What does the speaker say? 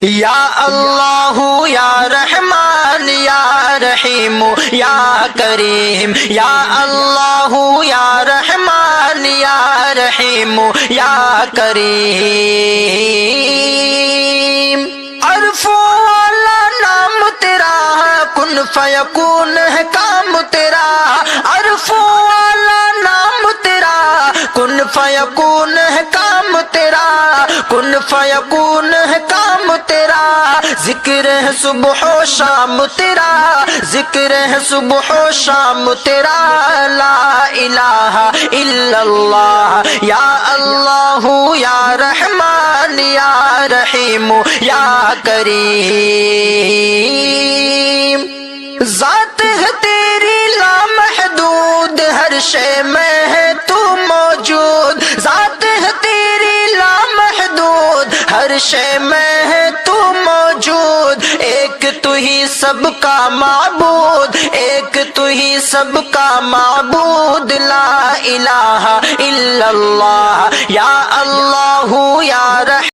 یا اللہ یا رحمان یا رحیم یا کریم، یا اللہ یا رحمان یا رحیم یا کریم۔ عرف والا نام تیرا، کن فیکون ہے کام تیرا، عرف والا نام تیرا، کن فیکون ہے کام تیرا، کن فیکون ہے کام تیرا، ذکر ہے صبح و شام تیرا، ذکر ہے صبح و شام تیرا، لا الہ الا اللہ، یا اللہ یا رحمان یا رحیم یا کریم۔ ذات ہے تیری لامحدود، ہر شے میں ہے تو موجود، ذات ہے تیری لامحدود، ہر شے میں ہے تو موجود، ایک تو ہی سب کا معبود، ایک تو ہی سب کا معبود، لا الہ الا اللہ، یا اللہ یا رحمان